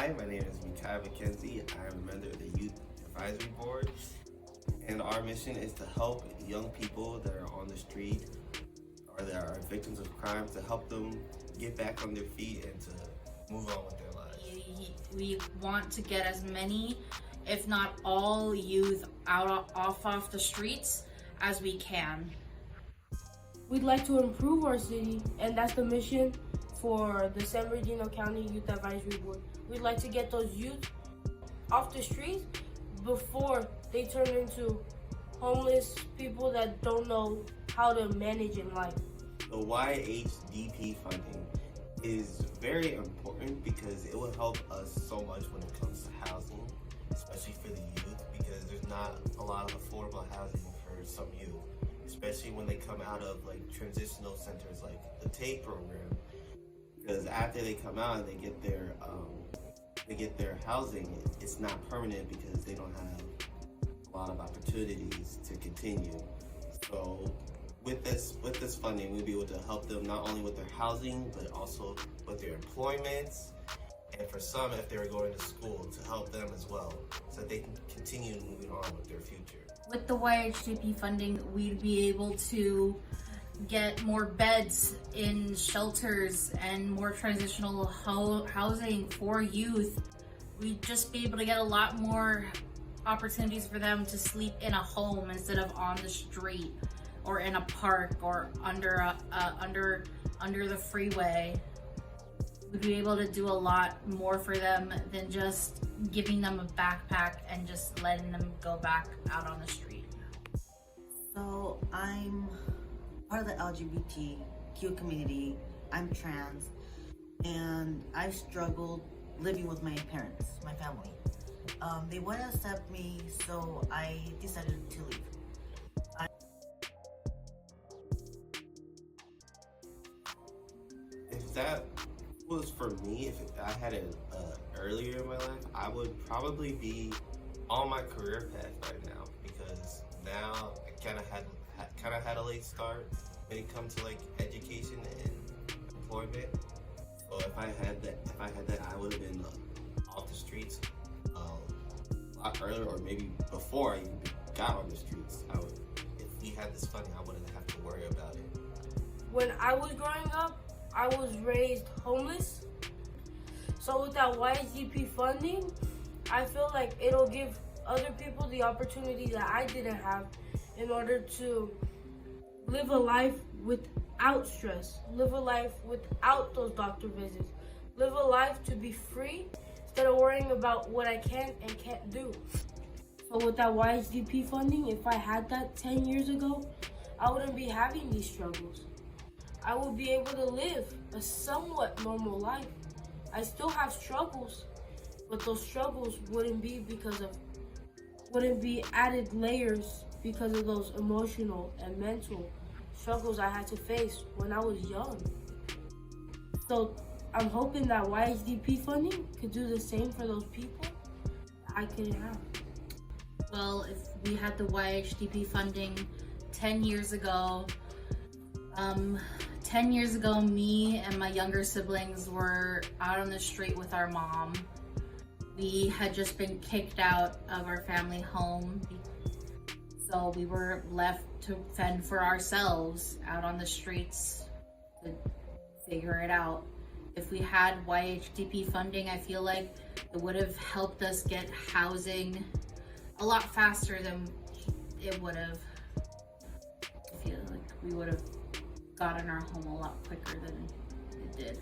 Hi, my name is Micaiah McKenzie. I'm a member of the Youth Advisory Board, and our mission is to help young people that are on the street or that are victims of crime, to help them get back on their feet and to move on with their lives. We want to get as many, if not all, youth off the streets as we can. We'd like to improve our city, and that's the mission for the San Bernardino County Youth Advisory Board. We'd like to get those youth off the streets before they turn into homeless people that don't know how to manage in life. The YHDP funding is very important because it will help us so much when it comes to housing, especially for the youth, because there's not a lot of affordable housing for some youth, especially when they come out of like transitional centers like the TAPE program. Because after they come out and they get their housing, it's not permanent because they don't have a lot of opportunities to continue. So with this funding, we'll be able to help them not only with their housing, but also with their employment, and for some, if they're going to school, to help them as well, so that they can continue moving on with their future. With the YHDP funding, we'd be able to get more beds in shelters and more transitional housing for youth. We'd just be able to get a lot more opportunities for them to sleep in a home instead of on the street or in a park or under the freeway. We'd be able to do a lot more for them than just giving them a backpack and just letting them go back out on the street. So I'm part of the LGBTQ community. I'm trans, and I've struggled living with my parents, my family. They wouldn't accept me, so I decided to leave. If that was for me, if I had it earlier in my life, I would probably be on my career path right now, because now I kind of had a late start when it comes to like education and employment. So if I had that, I would have been off the streets a lot earlier, or maybe before I even got on the streets. If we had this funding, I wouldn't have to worry about it. When I was growing up, I was raised homeless. So with that YHDP funding, I feel like it'll give other people the opportunity that I didn't have in order to live a life without stress, live a life without those doctor visits, live a life to be free instead of worrying about what I can and can't do. So with that YHDP funding, if I had that 10 years ago, I wouldn't be having these struggles. I would be able to live a somewhat normal life. I still have struggles, but those struggles wouldn't be added layers because of those emotional and mental struggles I had to face when I was young. So I'm hoping that YHDP funding could do the same for those people I couldn't have. Well, if we had the YHDP funding 10 years ago, 10 years ago, me and my younger siblings were out on the street with our mom. We had just been kicked out of our family home, so we were left to fend for ourselves out on the streets to figure it out. If we had YHDP funding, I feel like it would have helped us get housing a lot faster than it would have. I feel like we would have gotten our home a lot quicker than it did.